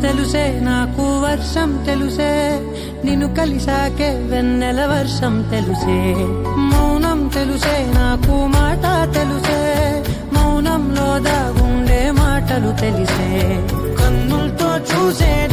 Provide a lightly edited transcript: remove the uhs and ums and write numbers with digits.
తెలుసే నాకు వర్షం తెలుసే, నిన్ను కలిసాకే వెన్నెల వర్షం తెలుసే. మౌనం తెలుసే నాకు మాట తెలుసే, మౌనంలో దాగుండే మాటలు తెలిసే. కన్నులతో చూసే